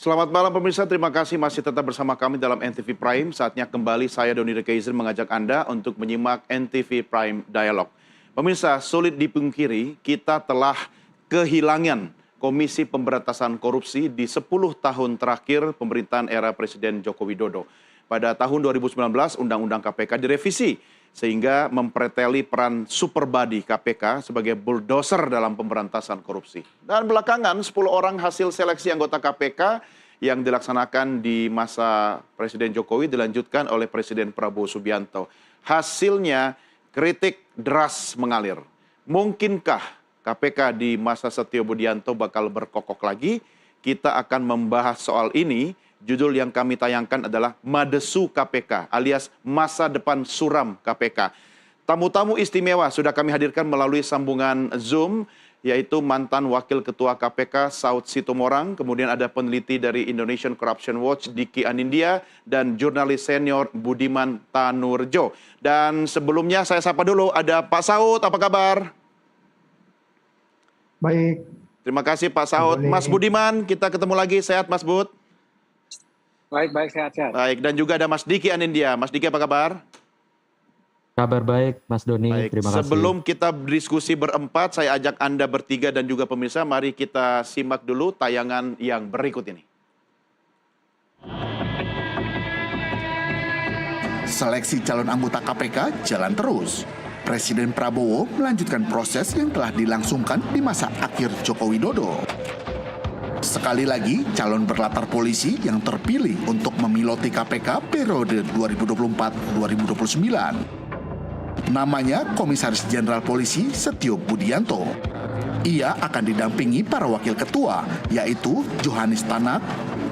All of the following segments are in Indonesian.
Selamat malam pemirsa, terima kasih masih tetap bersama kami dalam NTV Prime. Saatnya kembali saya Doni Rekaizer mengajak Anda untuk menyimak NTV Prime Dialog. Pemirsa, sulit dipungkiri kita telah kehilangan Komisi Pemberantasan Korupsi di 10 tahun terakhir pemerintahan era Presiden Joko Widodo. Pada tahun 2019, Undang-Undang KPK direvisi sehingga mempreteli peran super body KPK sebagai bulldozer dalam pemberantasan korupsi. Dan belakangan 10 orang hasil seleksi anggota KPK yang dilaksanakan di masa Presiden Jokowi dilanjutkan oleh Presiden Prabowo Subianto. Hasilnya kritik deras mengalir. Mungkinkah KPK di masa Setio Budianto bakal berkokok lagi? Kita akan membahas soal ini. Judul yang kami tayangkan adalah Madesu KPK alias Masa Depan Suram KPK. Tamu-tamu istimewa sudah kami hadirkan melalui sambungan Zoom, yaitu mantan Wakil Ketua KPK Saud Situmorang, kemudian ada peneliti dari Indonesian Corruption Watch Diki Anindya, dan jurnalis senior Budiman Tanurjo. Dan sebelumnya saya sapa dulu, ada Pak Saud, apa kabar? Baik. Terima kasih Pak Saud. Mas Budiman, kita ketemu lagi, sehat Mas Bud? Baik, sehat-sehat. Baik, dan juga ada Mas Diki Anindya. Mas Diki apa kabar? Kabar baik, Mas Doni. Baik. Terima kasih. Sebelum kita berdiskusi berempat, saya ajak Anda bertiga dan juga pemirsa, mari kita simak dulu tayangan yang berikut ini. Seleksi calon anggota KPK jalan terus. Presiden Prabowo melanjutkan proses yang telah dilangsungkan di masa akhir Joko Widodo. Sekali lagi, calon berlatar polisi yang terpilih untuk memiloti KPK periode 2024-2029. Namanya Komisaris Jenderal Polisi Setio Budianto. Ia akan didampingi para wakil ketua, yaitu Johanis Tanak,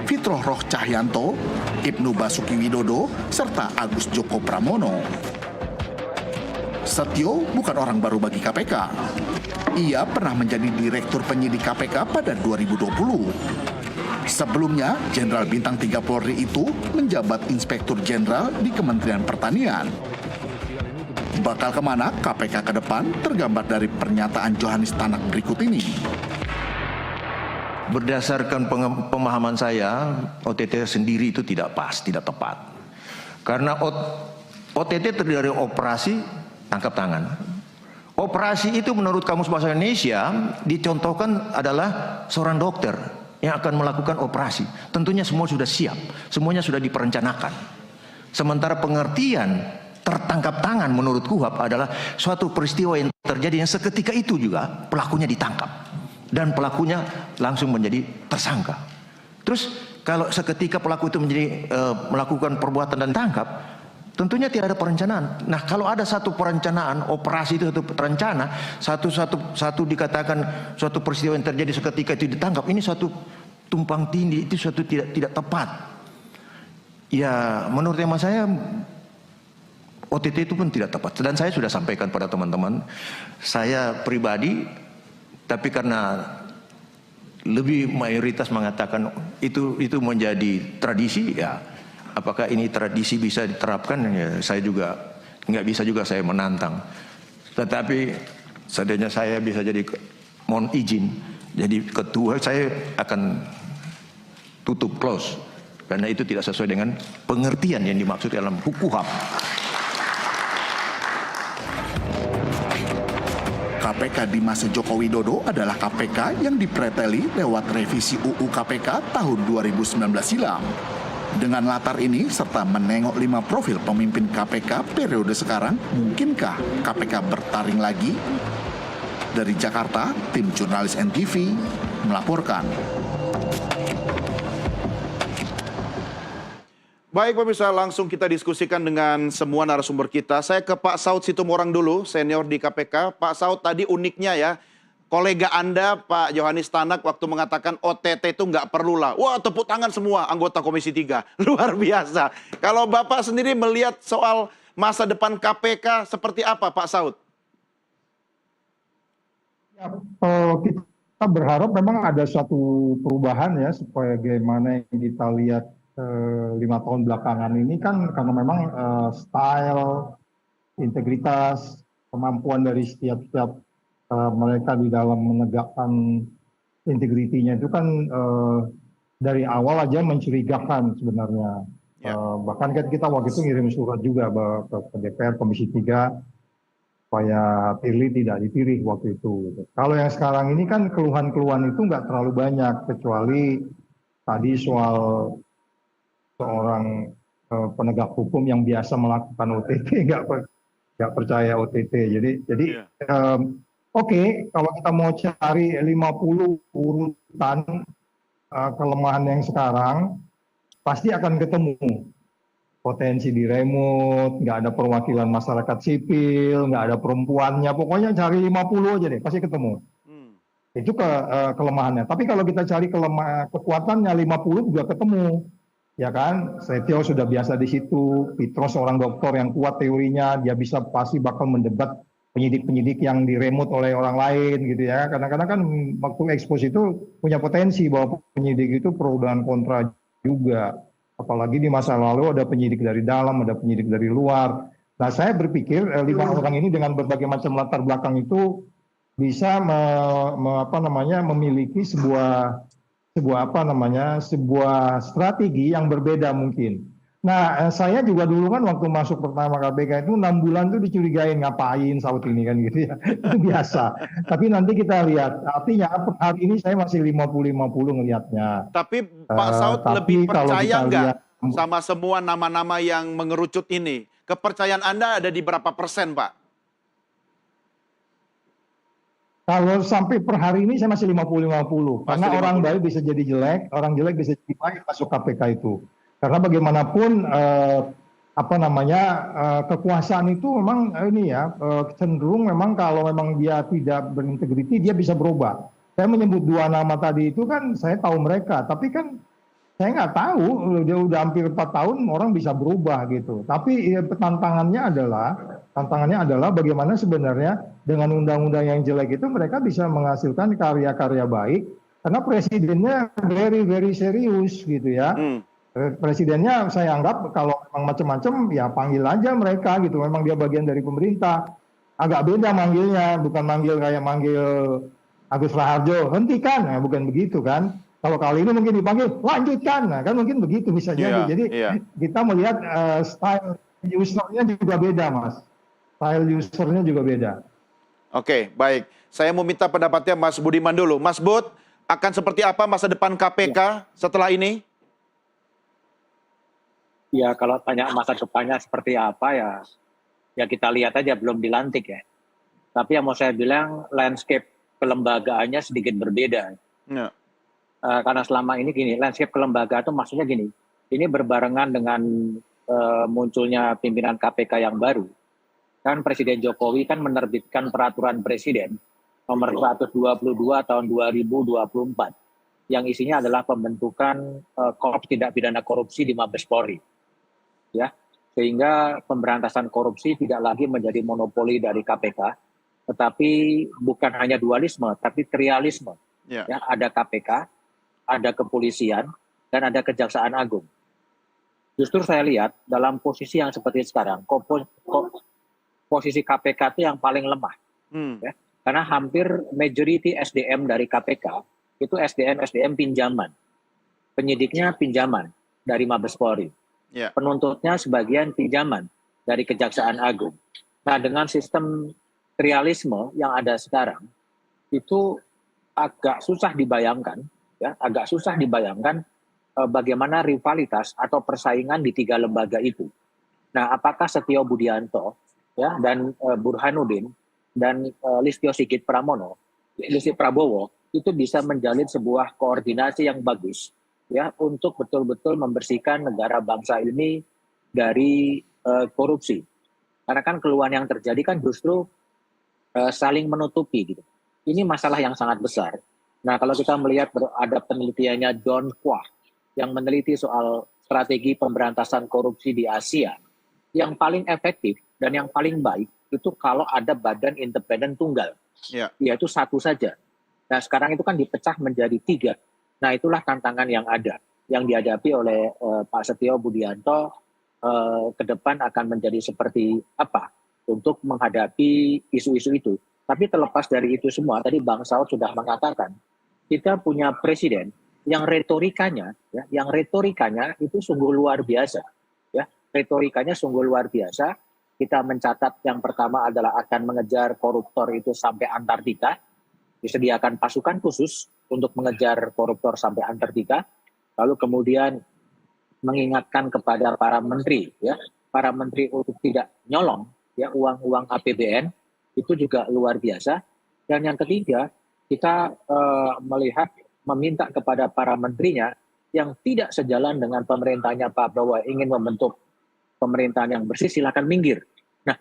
Fitroh Roh Cahyanto, Ibnu Basuki Widodo, serta Agus Joko Pramono. Setio bukan orang baru bagi KPK. Ia pernah menjadi Direktur Penyidik KPK pada 2020. Sebelumnya, Jenderal Bintang 3 Polri itu menjabat Inspektur Jenderal di Kementerian Pertanian. Bakal kemana KPK ke depan tergambar dari pernyataan Johanis Tanak berikut ini. Berdasarkan pemahaman saya, OTT sendiri itu tidak pas, tidak tepat. Karena OTT terdiri dari operasi tangkap tangan. Operasi itu menurut Kamus Bahasa Indonesia dicontohkan adalah seorang dokter yang akan melakukan operasi. Tentunya semua sudah siap, semuanya sudah diperencanakan. Sementara pengertian tertangkap tangan menurut KUHP adalah suatu peristiwa yang terjadi yang seketika itu juga pelakunya ditangkap. Dan pelakunya langsung menjadi tersangka. Terus kalau seketika pelaku itu melakukan perbuatan dan tangkap, tentunya tidak ada perencanaan. Nah, kalau ada satu perencanaan, operasi itu satu terencana, satu dikatakan suatu peristiwa yang terjadi seketika itu ditangkap, ini suatu tumpang tindih, itu suatu tidak tepat. Ya, menurut hemat saya OTT itu pun tidak tepat. Dan saya sudah sampaikan pada teman-teman, saya pribadi, tapi karena lebih mayoritas mengatakan itu menjadi tradisi, ya. Apakah ini tradisi bisa diterapkan? Ya, saya juga nggak bisa juga saya menantang. Tetapi seandainya saya bisa jadi, mohon izin, jadi ketua, saya akan tutup close karena itu tidak sesuai dengan pengertian yang dimaksud dalam hukum. KPK di masa Joko Widodo adalah KPK yang dipreteli lewat revisi UU KPK tahun 2019 silam. Dengan latar ini, serta menengok 5 profil pemimpin KPK periode sekarang, mungkinkah KPK bertaring lagi? Dari Jakarta, tim jurnalis NTV melaporkan. Baik pemirsa, langsung kita diskusikan dengan semua narasumber kita. Saya ke Pak Saud Situmorang dulu, senior di KPK. Pak Saud, tadi uniknya ya, kolega Anda, Pak Johanis Tanak, waktu mengatakan OTT itu nggak perlu lah. Wah, tepuk tangan semua anggota Komisi 3. Luar biasa. Kalau Bapak sendiri melihat soal masa depan KPK seperti apa, Pak Saud? Ya, kita berharap memang ada suatu perubahan ya, supaya bagaimana yang kita lihat 5 tahun belakangan ini kan, karena memang style, integritas, kemampuan dari setiap mereka di dalam menegakkan integritinya itu kan dari awal aja mencurigakan sebenarnya. Ya. Bahkan kan kita waktu itu ngirim surat juga ke DPR Komisi 3 supaya Firly tidak dipilih waktu itu. Gitu. Kalau yang sekarang ini kan keluhan-keluhan itu nggak terlalu banyak, kecuali tadi soal seorang penegak hukum yang biasa melakukan OTT nggak percaya OTT. Jadi Iya. oke, kalau kita mau cari 50 urutan kelemahan yang sekarang, pasti akan ketemu. Potensi di remote, nggak ada perwakilan masyarakat sipil, nggak ada perempuannya, pokoknya cari 50 aja deh, pasti ketemu. Itu kelemahannya. Tapi kalau kita cari kekuatannya 50 juga ketemu. Ya kan, Setio sudah biasa di situ, Petros seorang dokter yang kuat teorinya, dia bisa pasti bakal mendebat penyidik-penyidik yang diremut oleh orang lain gitu ya. Kadang-kadang kan waktu ekspos itu punya potensi bahwa penyidik itu pro dan kontra juga. Apalagi di masa lalu ada penyidik dari dalam, ada penyidik dari luar. Nah saya berpikir 5 orang ini dengan berbagai macam latar belakang itu bisa memiliki sebuah strategi yang berbeda mungkin. Nah, saya juga dulu kan waktu masuk pertama KPK itu 6 bulan tuh dicurigain ngapain Saud ini kan gitu ya. Itu biasa. Tapi nanti kita lihat. Artinya hari ini saya masih 50-50 ngelihatnya. Tapi Pak Saud tapi lebih kalau percaya kita nggak lihat- sama semua nama-nama yang mengerucut ini? Kepercayaan Anda ada di berapa persen, Pak? Kalau sampai per hari ini saya masih 50-50. Karena Masih orang 50. baik bisa jadi jelek, orang jelek bisa jadi baik masuk KPK itu. Karena bagaimanapun kekuasaan itu memang cenderung memang kalau memang dia tidak berintegriti dia bisa berubah. Saya menyebut 2 nama tadi itu kan saya tahu mereka, tapi kan saya nggak tahu, dia udah hampir 4 tahun orang bisa berubah gitu. Tapi tantangannya adalah bagaimana sebenarnya dengan undang-undang yang jelek itu mereka bisa menghasilkan karya-karya baik. Karena presidennya very serius gitu ya. Presidennya saya anggap kalau memang macam-macam ya panggil aja mereka gitu. Memang dia bagian dari pemerintah. Agak beda manggilnya, bukan manggil Agus Raharjo, hentikan, nah, bukan begitu kan. Kalau kali ini mungkin dipanggil lanjutkan, nah, kan mungkin begitu bisa jadi. Jadi kita melihat style usernya juga beda, Mas. Style usernya juga beda. Oke, baik. Saya mau minta pendapatnya Mas Budiman dulu. Mas Bud, akan seperti apa masa depan KPK setelah ini? Ya kalau tanya masa depannya seperti apa ya kita lihat aja, belum dilantik ya. Tapi yang mau saya bilang landscape kelembagaannya sedikit berbeda. Ya. Karena selama ini gini, landscape kelembagaan itu maksudnya gini, ini berbarengan dengan munculnya pimpinan KPK yang baru. Kan Presiden Jokowi kan menerbitkan peraturan Presiden nomor 122 tahun 2024 yang isinya adalah pembentukan Korps Tindak Pidana Korupsi di Mabes Polri. Ya, sehingga pemberantasan korupsi tidak lagi menjadi monopoli dari KPK, tetapi bukan hanya dualisme, tapi trialisme. Ya. Ya, ada KPK, ada kepolisian, dan ada Kejaksaan Agung. Justru saya lihat dalam posisi yang seperti sekarang, posisi KPK itu yang paling lemah. Ya. Karena hampir majority SDM dari KPK itu SDM pinjaman. Penyidiknya pinjaman dari Mabes Polri. Ya. Penuntutnya sebagian pinjaman dari Kejaksaan Agung. Nah, dengan sistem trialisme yang ada sekarang, itu agak susah dibayangkan, bagaimana rivalitas atau persaingan di 3 lembaga itu. Nah, apakah Setio Budianto ya dan Burhanuddin dan Listio Sigit Prabowo itu bisa menjalin sebuah koordinasi yang bagus ya untuk betul-betul membersihkan negara bangsa ini dari korupsi. Karena kan keluhan yang terjadi kan justru saling menutupi gitu. Ini masalah yang sangat besar. Nah, kalau kita melihat ada penelitiannya John Kwah yang meneliti soal strategi pemberantasan korupsi di Asia, yang paling efektif dan yang paling baik itu kalau ada badan independen tunggal, yaitu satu saja. Nah, sekarang itu kan dipecah menjadi 3. Nah, itulah tantangan yang ada, yang dihadapi oleh Pak Setio Budianto ke depan akan menjadi seperti apa untuk menghadapi isu-isu itu. Tapi terlepas dari itu semua, tadi Bang Saud sudah mengatakan, kita punya presiden yang retorikanya itu sungguh luar biasa, ya. Retorikanya sungguh luar biasa. Kita mencatat yang pertama adalah akan mengejar koruptor itu sampai Antartika, disediakan pasukan khusus untuk mengejar koruptor sampai Antartika. Lalu kemudian mengingatkan kepada para menteri, ya, para menteri untuk tidak nyolong, ya, uang-uang APBN, itu juga luar biasa. Dan yang ketiga, kita meminta kepada para menterinya yang tidak sejalan dengan pemerintahnya Pak Prabowo ingin membentuk pemerintahan yang bersih, silakan minggir. Nah,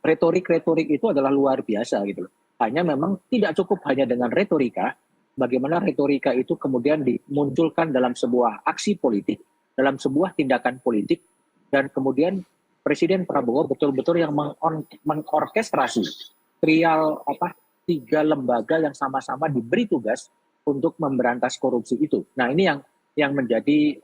retorik-retorik itu adalah luar biasa gitu loh. Hanya memang tidak cukup hanya dengan retorika, bagaimana retorika itu kemudian dimunculkan dalam sebuah aksi politik, dalam sebuah tindakan politik, dan kemudian Presiden Prabowo betul-betul yang mengorkestrasi trial 3 lembaga yang sama-sama diberi tugas untuk memberantas korupsi itu. Nah, ini yang menjadi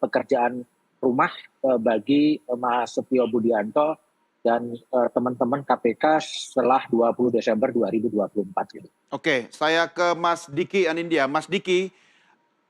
pekerjaan rumah bagi Mas Setio Budianto dan teman-teman KPK setelah 20 Desember 2024. Gitu. Oke, saya ke Mas Diki Anindya. Mas Diki,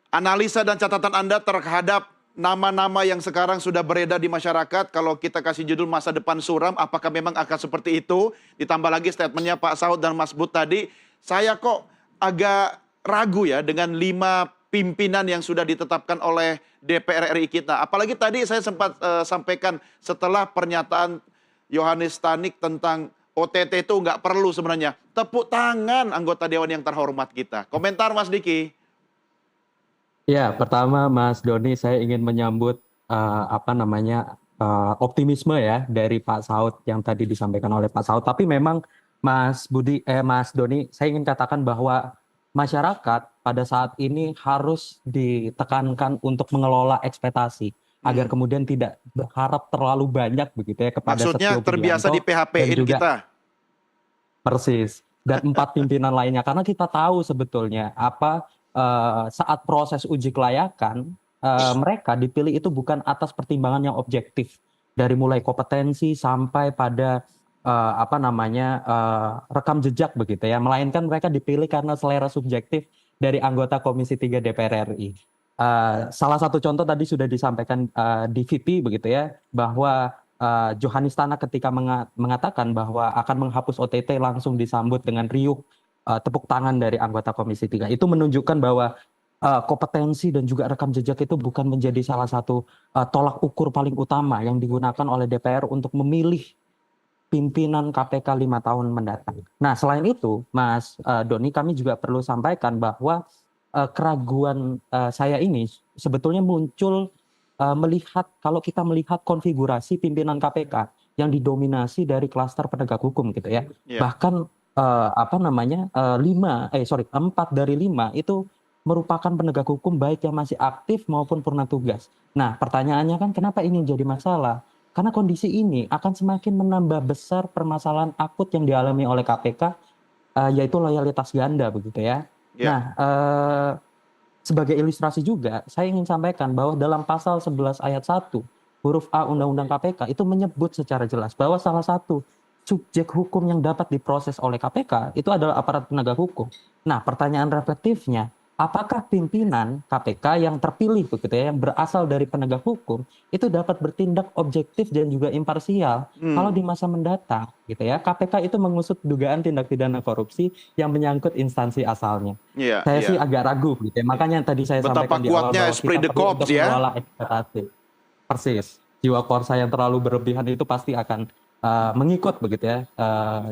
analisa dan catatan Anda terhadap nama-nama yang sekarang sudah beredar di masyarakat, kalau kita kasih judul masa depan suram, apakah memang akan seperti itu? Ditambah lagi statementnya Pak Saud dan Mas Bud tadi, saya kok agak ragu ya dengan 5 pimpinan yang sudah ditetapkan oleh DPR RI kita. Apalagi tadi saya sempat sampaikan setelah pernyataan Yohanes Tanik tentang OTT itu nggak perlu sebenarnya. Tepuk tangan anggota Dewan yang terhormat kita. Komentar Mas Diki. Ya, pertama Mas Doni, saya ingin menyambut optimisme ya dari Pak Saud yang tadi disampaikan oleh Pak Saud. Tapi memang Mas Doni, saya ingin katakan bahwa masyarakat pada saat ini harus ditekankan untuk mengelola ekspektasi agar kemudian tidak berharap terlalu banyak begitu ya kepada Maksudnya Setio terbiasa Budianto di PHP-in juga kita. persis dan 4 pimpinan lainnya, karena kita tahu sebetulnya saat proses uji kelayakan mereka dipilih itu bukan atas pertimbangan yang objektif dari mulai kompetensi sampai pada rekam jejak begitu ya, melainkan mereka dipilih karena selera subjektif dari anggota Komisi 3 DPR RI. Salah satu contoh tadi sudah disampaikan di VP begitu ya, bahwa Yohanes Tanak ketika mengatakan bahwa akan menghapus OTT langsung disambut dengan riuh tepuk tangan dari anggota Komisi 3. Itu menunjukkan bahwa kompetensi dan juga rekam jejak itu bukan menjadi salah satu tolak ukur paling utama yang digunakan oleh DPR untuk memilih pimpinan KPK 5 tahun mendatang. Nah, selain itu, Mas Doni, kami juga perlu sampaikan bahwa keraguan saya ini sebetulnya muncul kalau kita melihat konfigurasi pimpinan KPK yang didominasi dari klaster penegak hukum gitu ya. Yeah. Bahkan 4 dari 5 itu merupakan penegak hukum baik yang masih aktif maupun purna tugas. Nah, pertanyaannya kan kenapa ini jadi masalah? Karena kondisi ini akan semakin menambah besar permasalahan akut yang dialami oleh KPK, yaitu loyalitas ganda begitu ya. Yeah. Nah, sebagai ilustrasi juga, saya ingin sampaikan bahwa dalam pasal 11 ayat 1, huruf A Undang-Undang KPK itu menyebut secara jelas bahwa salah satu subjek hukum yang dapat diproses oleh KPK itu adalah aparat penegak hukum. Nah, pertanyaan reflektifnya, apakah pimpinan KPK yang terpilih begitu ya, yang berasal dari penegak hukum itu dapat bertindak objektif dan juga imparsial kalau di masa mendatang gitu ya, KPK itu mengusut dugaan tindak pidana korupsi yang menyangkut instansi asalnya. Saya sih agak ragu gitu ya. Makanya tadi saya Betapa sampaikan di awal kuatnya bahwa esprit kita de perlu corps untuk ya. mengelola ekspektasi. Persis. Jiwa korsa yang terlalu berlebihan itu pasti akan mengikut begitu ya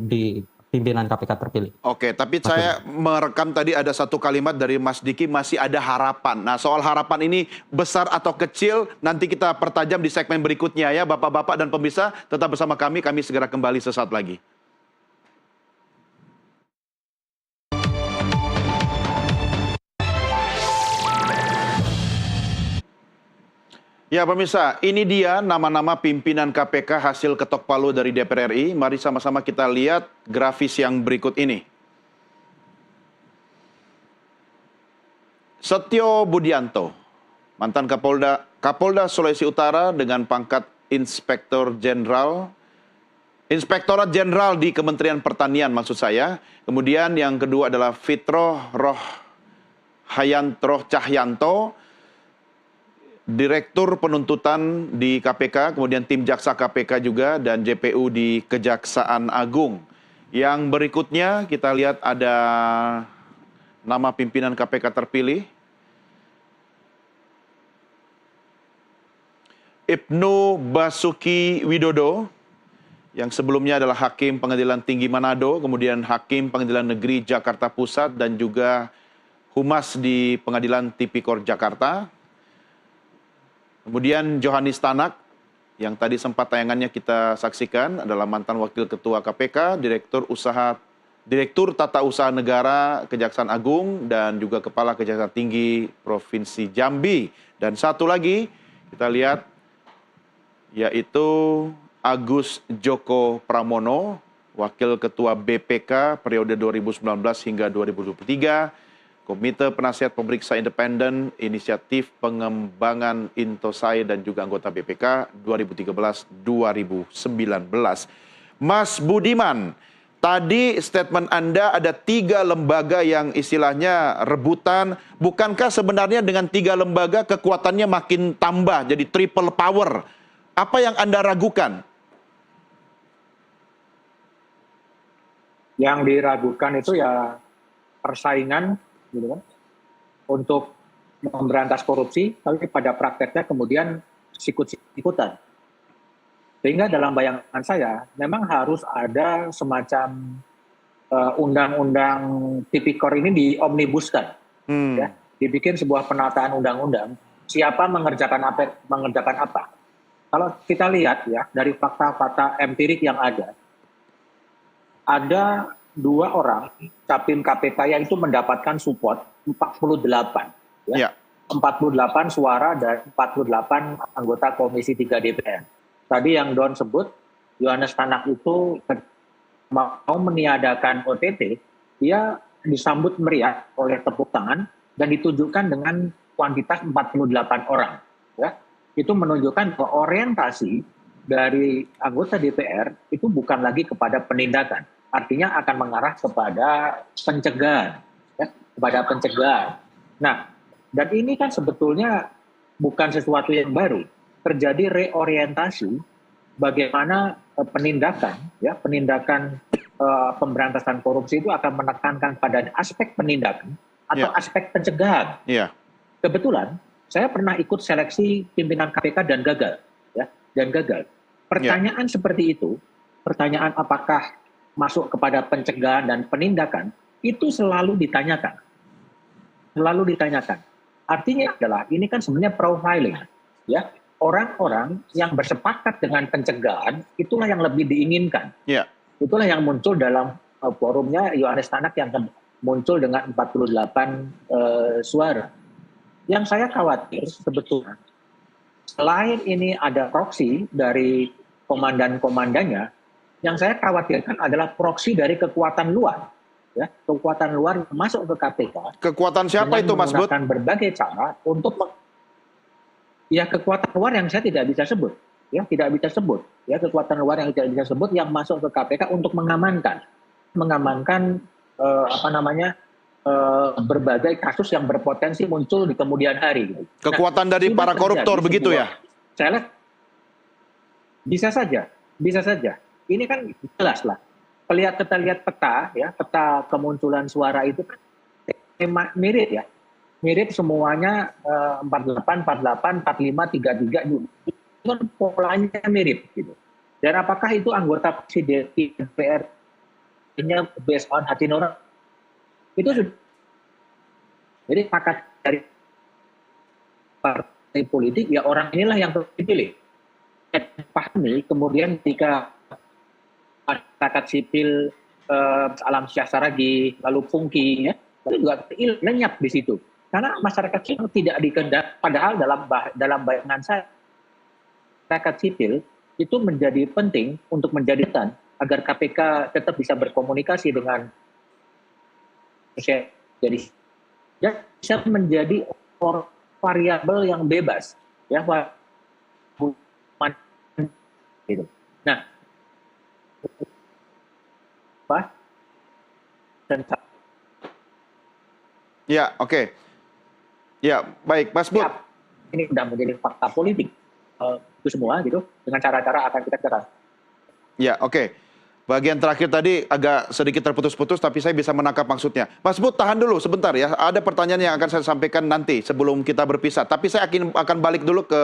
di pimpinan KPK terpilih. Oke, tapi saya merekam tadi ada satu kalimat dari Mas Diki, masih ada harapan. Nah, soal harapan ini besar atau kecil, nanti kita pertajam di segmen berikutnya ya. Bapak-bapak dan pemirsa, tetap bersama kami segera kembali sesaat lagi. Ya pemirsa, ini dia nama-nama pimpinan KPK hasil ketok palu dari DPR RI. Mari sama-sama kita lihat grafis yang berikut ini. Setio Budianto, mantan Kapolda Sulawesi Utara dengan pangkat Inspektorat Jenderal di Kementerian Pertanian maksud saya. Kemudian yang kedua adalah Fitro Hayantro Cahyanto, Direktur Penuntutan di KPK, kemudian tim Jaksa KPK juga, dan JPU di Kejaksaan Agung. Yang berikutnya kita lihat ada nama pimpinan KPK terpilih. Ibnu Basuki Widodo, yang sebelumnya adalah Hakim Pengadilan Tinggi Manado, kemudian Hakim Pengadilan Negeri Jakarta Pusat, dan juga Humas di Pengadilan Tipikor Jakarta. Kemudian Johanis Tanak, yang tadi sempat tayangannya kita saksikan, adalah mantan Wakil Ketua KPK, Direktur Tata Usaha Negara Kejaksaan Agung, dan juga Kepala Kejaksaan Tinggi Provinsi Jambi. Dan satu lagi kita lihat, yaitu Agus Joko Pramono, Wakil Ketua BPK periode 2019 hingga 2023, Komite Penasihat Pemeriksa Independen, Inisiatif Pengembangan Intosai, dan juga anggota BPK 2013-2019. Mas Budiman, tadi statement Anda ada 3 lembaga yang istilahnya rebutan. Bukankah sebenarnya dengan 3 lembaga kekuatannya makin tambah, jadi triple power? Apa yang Anda ragukan? Yang diragukan itu ya persaingan gitu kan, untuk memberantas korupsi, tapi pada prakteknya kemudian sikut-sikutan. Sehingga dalam bayangan saya, memang harus ada semacam undang-undang tipikor ini diomnibuskan, ya, dibikin sebuah penataan undang-undang. Siapa mengerjakan apa? Kalau kita lihat ya dari fakta-fakta empirik yang ada 2 orang capim KPK yang itu mendapatkan support 48, ya. 48 suara dan 48 anggota Komisi 3 DPR. Tadi yang Don sebut, Yohanes Tanak itu mau meniadakan OTT, dia disambut meriah oleh tepuk tangan dan ditunjukkan dengan kuantitas 48 orang. Ya. Itu menunjukkan bahwa orientasi dari anggota DPR itu bukan lagi kepada penindakan. Artinya akan mengarah kepada pencegahan, ya, kepada pencegahan. Nah, dan ini kan sebetulnya bukan sesuatu yang baru. Terjadi reorientasi bagaimana penindakan pemberantasan korupsi itu akan menekankan pada aspek penindakan atau aspek pencegahan. Kebetulan saya pernah ikut seleksi pimpinan KPK dan gagal, ya, dan gagal. Pertanyaan seperti itu, pertanyaan apakah masuk kepada pencegahan dan penindakan, itu selalu ditanyakan. Selalu ditanyakan. Artinya adalah, ini kan sebenarnya profiling. Ya, orang-orang yang bersepakat dengan pencegahan, itulah yang lebih diinginkan. Itulah yang muncul dalam forumnya Yohanes Tanak yang muncul dengan 48 suara. Yang saya khawatir sebetulnya, selain ini ada proksi dari komandan-komandannya, yang saya khawatirkan adalah proksi dari kekuatan luar, ya, kekuatan luar masuk ke KPK. Kekuatan siapa itu, Mas Bud? Menggunakan berbagai cara untuk, ya, kekuatan luar yang saya tidak bisa sebut, ya, tidak bisa sebut, ya, kekuatan luar yang tidak bisa sebut yang masuk ke KPK untuk mengamankan berbagai kasus yang berpotensi muncul di kemudian hari. Kekuatan dari para koruptor begitu ya? Saya lihat bisa saja. Ini kan jelas lah. Kita lihat peta, ya, peta kemunculan suara itu kan mirip ya. Mirip semuanya 48, 45, 33 juga. Itu kan polanya mirip gitu. Dan apakah itu anggota DPR ini based on hati nurani? Itu sudah. Jadi pakat dari partai politik, ya orang inilah yang dipilih. Pahami kemudian ketika masyarakat sipil, Alam Syah Saragi, lalu Pungki, ya, itu juga lenyap di situ. Karena masyarakat sipil tidak dikendak, padahal dalam bayangan saya, masyarakat sipil itu menjadi penting untuk menjadikan agar KPK tetap bisa berkomunikasi dengan jadi bisa menjadi variabel yang bebas, ya, gitu. Nah, ya, oke. Ya, baik, Mas Bud. Siap. Ini sudah menjadi fakta politik. Itu semua gitu, dengan cara-cara akan kita cerah. Ya, oke. Bagian terakhir tadi agak sedikit terputus-putus, tapi saya bisa menangkap maksudnya. Mas Bud, tahan dulu sebentar ya. Ada pertanyaan yang akan saya sampaikan nanti sebelum kita berpisah. Tapi saya akan balik dulu ke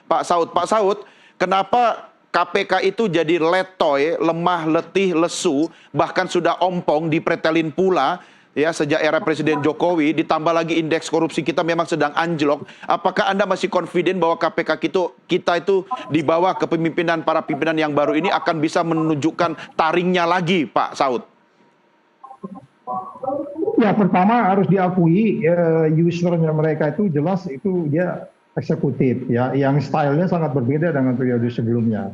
Pak Saud. Pak Saud, kenapa KPK itu jadi letoy, lemah, letih, lesu, bahkan sudah ompong, dipretelin pula, ya sejak era Presiden Jokowi, ditambah lagi indeks korupsi kita memang sedang anjlok. Apakah Anda masih confident bahwa KPK kita itu di bawah kepemimpinan para pimpinan yang baru ini akan bisa menunjukkan taringnya lagi, Pak Saud? Ya, pertama harus diakui usernya mereka itu jelas itu dia eksekutif ya, yang stylenya sangat berbeda dengan periode sebelumnya.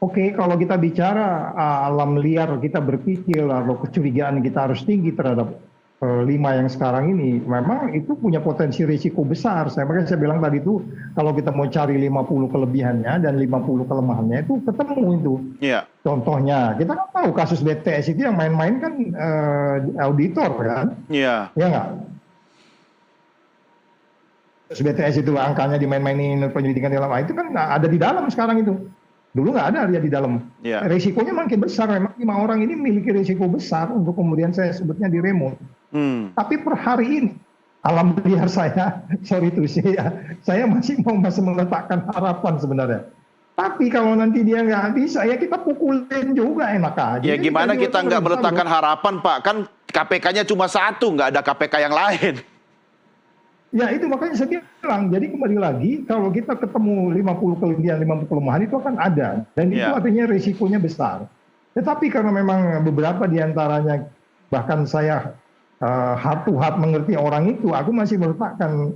Oke, kalau kita bicara alam liar, kita berpikir lalu kecurigaan kita harus tinggi terhadap 5 yang sekarang ini, memang itu punya potensi risiko besar. Makanya saya bilang tadi itu kalau kita mau cari 50 kelebihannya dan 50 kelemahannya itu ketemu itu. Iya. Contohnya, kita kan tahu kasus BTS itu yang main-main kan auditor kan? Iya. Ya nggak? Kasus BTS itu angkanya dimain-mainin penyelidikan dalam itu kan ada di dalam sekarang itu. Dulu nggak ada dia di dalam. Ya. Risikonya makin besar. Memang 5 orang ini memiliki risiko besar untuk kemudian saya sebutnya diremot. Tapi per hari ini, alam liar saya, sorry itu saya masih meletakkan harapan sebenarnya. Tapi kalau nanti dia nggak bisa, ya kita pukulin juga enak aja. Ya gimana kita nggak meletakkan harapan, Pak? Kan KPK-nya cuma satu, nggak ada KPK yang lain. Ya itu makanya saya bilang, jadi kembali lagi kalau kita ketemu 50 kelebihan, 50 kelemahan itu akan ada. Dan itu artinya risikonya besar. Tetapi karena memang beberapa diantaranya, bahkan saya heart to heart mengerti orang itu, aku masih meletakkan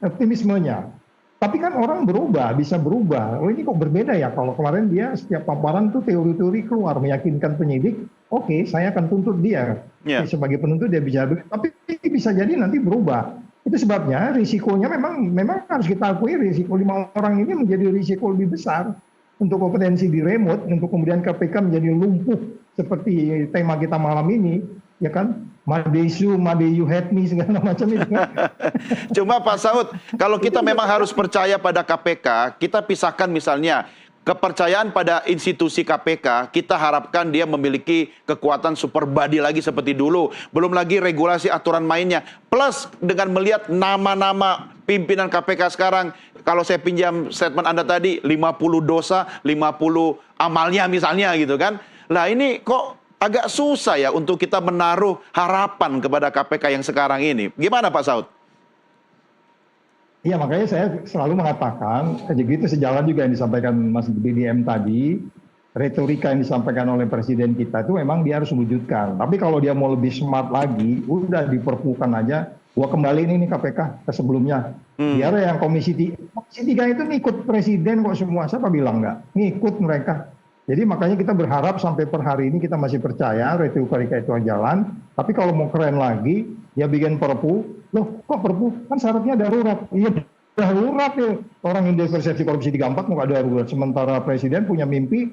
optimismenya. Tapi kan orang berubah, bisa berubah. Oh ini kok berbeda ya, kalau kemarin dia setiap paparan tuh teori-teori keluar, meyakinkan penyidik, oke, saya akan tuntut dia. Sebagai penuntut dia bisa, tapi bisa jadi nanti berubah. Itu sebabnya risikonya memang harus kita akui, risiko 5 orang ini menjadi risiko lebih besar untuk kompetensi di remote, untuk kemudian KPK menjadi lumpuh seperti tema kita malam ini, ya kan? Madesu, you hate me, segala macam itu. Cuma Pak Saud, kalau kita memang harus percaya pada KPK, kita pisahkan misalnya kepercayaan pada institusi KPK, kita harapkan dia memiliki kekuatan super body lagi seperti dulu. Belum lagi regulasi aturan mainnya. Plus dengan melihat nama-nama pimpinan KPK sekarang, kalau saya pinjam statement Anda tadi, 50 dosa, 50 amalnya misalnya gitu kan. Lah ini kok agak susah ya untuk kita menaruh harapan kepada KPK yang sekarang ini. Gimana Pak Saud? Iya, makanya saya selalu mengatakan, itu sejalan juga yang disampaikan Mas BDM tadi, retorika yang disampaikan oleh Presiden kita itu memang dia harus mewujudkan. Tapi kalau dia mau lebih smart lagi, udah diperpukan aja, gua kembali ini KPK ke sebelumnya. Biar yang Komisi 3 itu ngikut Presiden kok semua, siapa bilang nggak? Ngikut mereka. Jadi makanya kita berharap sampai per hari ini kita masih percaya retorika itu jalan. Tapi kalau mau keren lagi, ya bikin perpu. Loh, kok perpu? Kan syaratnya darurat. Iya, darurat ya. Orang indeks persepsi korupsi 34 nggak darurat. Sementara Presiden punya mimpi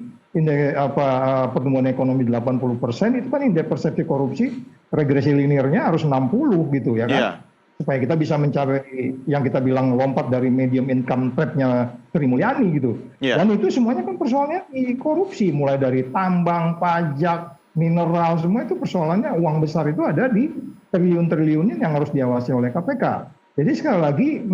pertumbuhan ekonomi 80%, itu kan indeks persepsi korupsi regresi linearnya harus 60 gitu ya kan. Yeah. Supaya kita bisa mencari yang kita bilang lompat dari medium income trap-nya Sri Mulyani gitu. Yeah. Dan itu semuanya kan persoalannya di korupsi, mulai dari tambang, pajak, mineral, semua itu persoalannya uang besar itu ada di triliun-triliunin yang harus diawasi oleh KPK. Jadi sekali lagi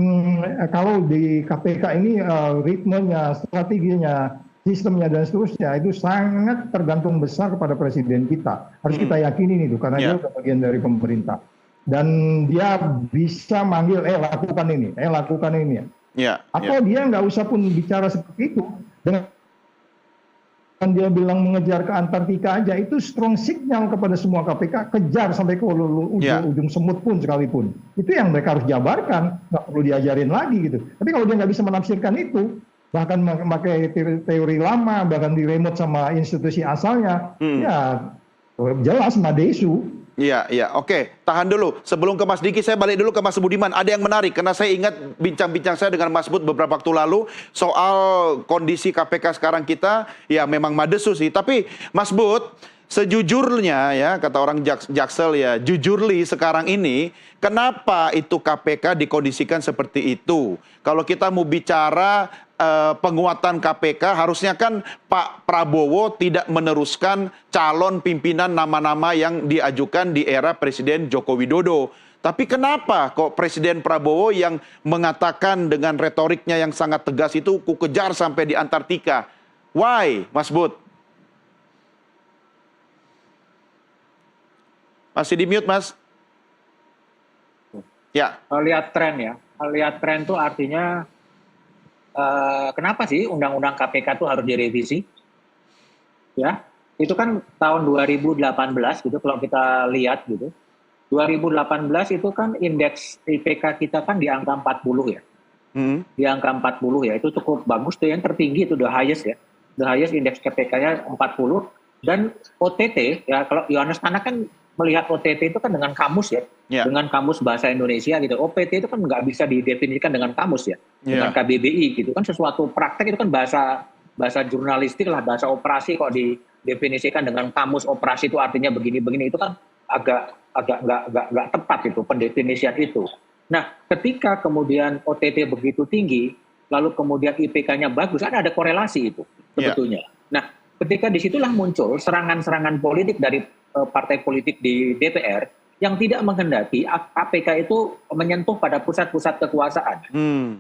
kalau di KPK ini ritmenya, strateginya, sistemnya dan seterusnya itu sangat tergantung besar kepada Presiden kita. Harus kita yakini itu karena dia sudah bagian dari pemerintah. Dan dia bisa manggil, lakukan ini ya. Atau dia nggak usah pun bicara seperti itu, dengan dia bilang mengejar ke Antartika aja, itu strong signal kepada semua KPK, kejar sampai ke ujung semut pun sekalipun. Itu yang mereka harus jabarkan, nggak perlu diajarin lagi gitu. Tapi kalau dia nggak bisa menafsirkan itu, bahkan memakai teori lama, bahkan diremot sama institusi asalnya, ya jelas Madesu. Iya, oke. Tahan dulu. Sebelum ke Mas Diki, saya balik dulu ke Mas Budiman. Ada yang menarik, karena saya ingat bincang-bincang saya dengan Mas Bud beberapa waktu lalu soal kondisi KPK sekarang kita, ya memang madesu sih. Tapi Mas Bud, sejujurnya ya, kata orang Jaksel ya, jujurly sekarang ini, kenapa itu KPK dikondisikan seperti itu? Kalau kita mau bicara penguatan KPK, harusnya kan Pak Prabowo tidak meneruskan calon pimpinan nama-nama yang diajukan di era Presiden Joko Widodo. Tapi kenapa kok Presiden Prabowo yang mengatakan dengan retoriknya yang sangat tegas itu, ku kejar sampai di Antartika? Why, Mas Bud? Masih di mute, Mas? Ya. Lihat tren ya. Lihat tren itu artinya kenapa sih undang-undang KPK itu harus direvisi? Ya, itu kan tahun 2018 gitu kalau kita lihat gitu. 2018 itu kan indeks IPK kita kan di angka 40 ya. Di angka 40 ya, itu cukup bagus tuh, yang tertinggi itu the highest ya. The highest indeks KPK-nya 40, dan OTT ya, kalau Yohanes Tanak kan melihat OTT itu kan dengan kamus ya. Dengan kamus bahasa Indonesia gitu. OPT itu kan nggak bisa didefinisikan dengan kamus ya. Dengan KBBI gitu kan, sesuatu praktek itu kan bahasa jurnalistik lah, bahasa operasi kok didefinisikan dengan kamus operasi itu artinya begini-begini, itu kan agak nggak tepat itu pendefinisian itu. Nah, ketika kemudian OTT begitu tinggi, lalu kemudian IPK-nya bagus, ada korelasi itu sebetulnya. Nah, ketika disitulah muncul serangan-serangan politik dari partai politik di DPR yang tidak menghendaki KPK itu menyentuh pada pusat-pusat kekuasaan,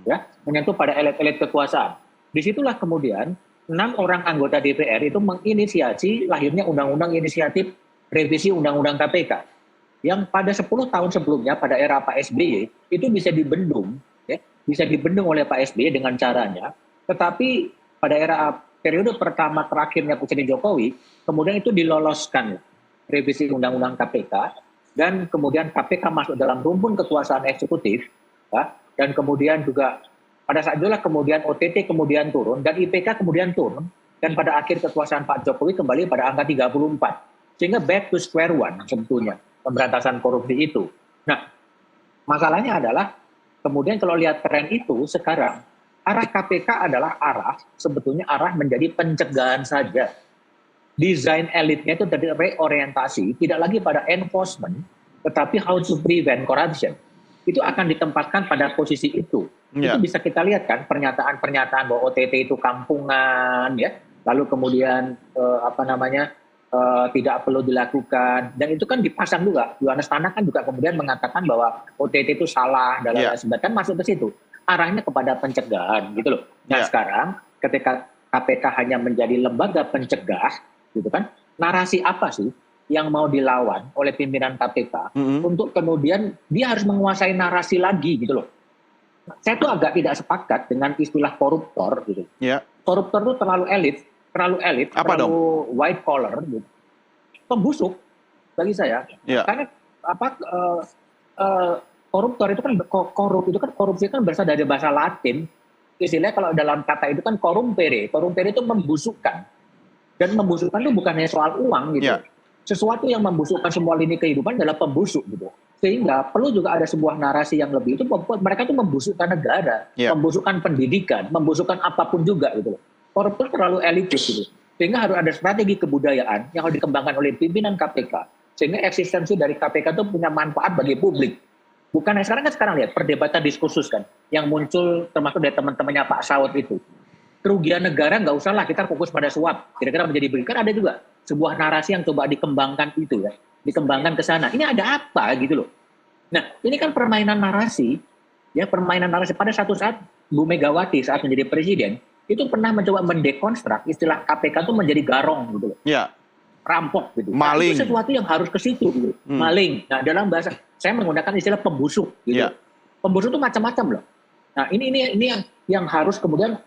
ya, menyentuh pada elit-elit kekuasaan. Disitulah kemudian 6 orang anggota DPR itu menginisiasi lahirnya undang-undang inisiatif revisi undang-undang KPK yang pada 10 tahun sebelumnya pada era Pak SBY itu bisa dibendung, ya, bisa dibendung oleh Pak SBY dengan caranya, tetapi pada era periode pertama terakhirnya Presiden Jokowi kemudian itu diloloskan revisi undang-undang KPK, dan kemudian KPK masuk dalam rumpun kekuasaan eksekutif, ya, dan kemudian juga pada saat itulah kemudian OTT kemudian turun dan IPK kemudian turun, dan pada akhir kekuasaan Pak Jokowi kembali pada angka 34. Sehingga back to square one sebetulnya pemberantasan korupsi itu. Nah, masalahnya adalah kemudian kalau lihat tren itu sekarang, arah KPK adalah sebetulnya arah menjadi pencegahan saja. Desain elitnya itu dari reorientasi, tidak lagi pada enforcement, tetapi how to prevent corruption. Itu akan ditempatkan pada posisi itu. Itu bisa kita lihat kan, pernyataan-pernyataan bahwa OTT itu kampungan, ya, lalu kemudian tidak perlu dilakukan, dan itu kan dipasang juga. Yohanes Tanak kan juga kemudian mengatakan bahwa OTT itu salah dan lain sebagainya, kan masuk ke situ. Arahnya kepada pencegahan gitu loh. Nah, sekarang ketika KPK hanya menjadi lembaga pencegah gitu kan, narasi apa sih yang mau dilawan oleh pimpinan KPK untuk kemudian dia harus menguasai narasi lagi gitu loh. Saya tuh agak tidak sepakat dengan istilah koruptor gitu. Koruptor itu terlalu elit, apa terlalu dong? white collar, gitu. Pembusuk bagi saya. Karena koruptor itu kan korupsi kan berasal dari bahasa Latin. Istilahnya kalau dalam kata itu kan corrumpere itu membusukkan. Dan membusukkan itu bukan hanya soal uang gitu. Sesuatu yang membusukkan semua lini kehidupan adalah pembusuk gitu. Sehingga perlu juga ada sebuah narasi yang lebih, itu mereka itu membusukkan negara, membusukkan pendidikan, membusukkan apapun juga gitu. Koruptor terlalu elitis gitu. Sehingga harus ada strategi kebudayaan yang harus dikembangkan oleh pimpinan KPK. Sehingga eksistensi dari KPK itu punya manfaat bagi publik. Bukan sekarang lihat perdebatan diskursus kan yang muncul termasuk dari teman-temannya Pak Saud itu. Kerugian negara nggak usah lah, kita fokus pada suap. Kira-kira menjadi begitu. Kan ada juga sebuah narasi yang coba dikembangkan itu ya. Dikembangkan ke sana. Ini ada apa gitu loh. Nah, ini kan permainan narasi. Ya, permainan narasi. Pada satu saat Bu Megawati saat menjadi presiden itu pernah mencoba mendekonstruk istilah KPK itu menjadi garong gitu loh. Rampok gitu. Maling. Nah, itu sesuatu yang harus ke situ gitu. Maling. Nah, dalam bahasa saya menggunakan istilah pembusuk gitu. Pembusuk itu macam-macam loh. Nah, ini yang harus kemudian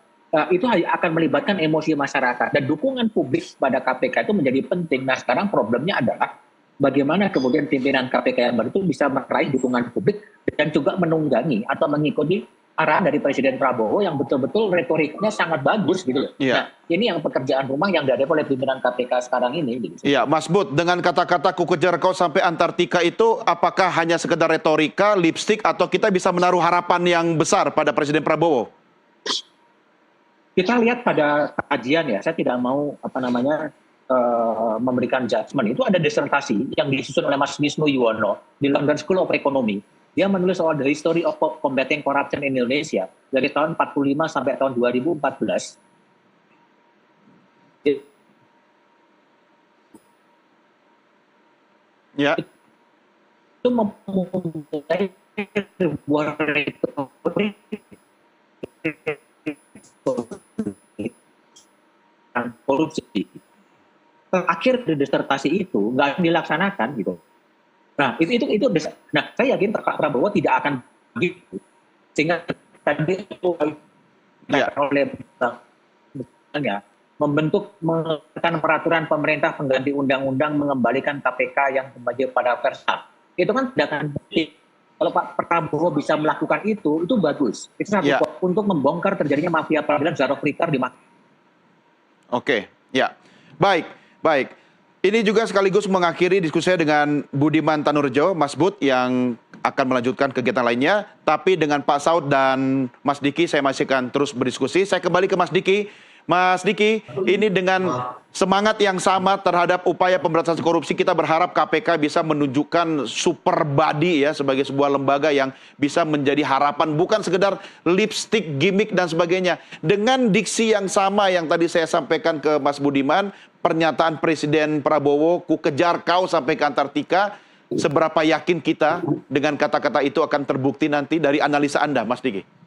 itu akan melibatkan emosi masyarakat, dan dukungan publik pada KPK itu menjadi penting. Nah, sekarang problemnya adalah bagaimana kemudian pimpinan KPK yang baru itu bisa meraih dukungan publik dan juga menunggangi atau mengikuti arahan dari Presiden Prabowo yang betul-betul retoriknya sangat bagus gitu loh. Nah, ini yang pekerjaan rumah yang dihadapi oleh pimpinan KPK sekarang ini. Gitu. Iya, Mas Bud, dengan kata-kata ku kejar kau sampai Antartika itu, apakah hanya sekedar retorika, lipstick, atau kita bisa menaruh harapan yang besar pada Presiden Prabowo? Kita lihat pada kajian ya, saya tidak mau memberikan judgement itu ada disertasi yang disusun oleh Mas Wisnu Yuwono di London School of Economy. Dia menulis soal the history of combating corruption in Indonesia dari tahun 45 sampai tahun 2014. Ya. Itu memulai sebuah retorika korupsi. Akhir dari disertasi itu nggak dilaksanakan gitu. Nah itu. Nah saya yakin Pak Prabowo tidak akan begitu. Sehingga tadi itu oleh membentuk mengeluarkan peraturan pemerintah pengganti undang-undang mengembalikan KPK yang kembali pada versa. Itu kan tidak akan berarti. Kalau Pak Prabowo bisa melakukan itu bagus. Itu satu untuk membongkar terjadinya mafia peradilan Zaro Fritar di Oke, ya. Baik. Ini juga sekaligus mengakhiri diskusi saya dengan Budiman Tanurjo, Mas Bud, yang akan melanjutkan kegiatan lainnya. Tapi dengan Pak Saud dan Mas Diki, saya masih akan terus berdiskusi. Saya kembali ke Mas Diki. Mas Diki, ini dengan semangat yang sama terhadap upaya pemberantasan korupsi, kita berharap KPK bisa menunjukkan super body ya sebagai sebuah lembaga yang bisa menjadi harapan, bukan sekedar lipstick, gimmick dan sebagainya. Dengan diksi yang sama yang tadi saya sampaikan ke Mas Budiman, pernyataan Presiden Prabowo, ku kejar kau sampai ke Antartika, seberapa yakin kita dengan kata-kata itu akan terbukti nanti dari analisa Anda, Mas Diki?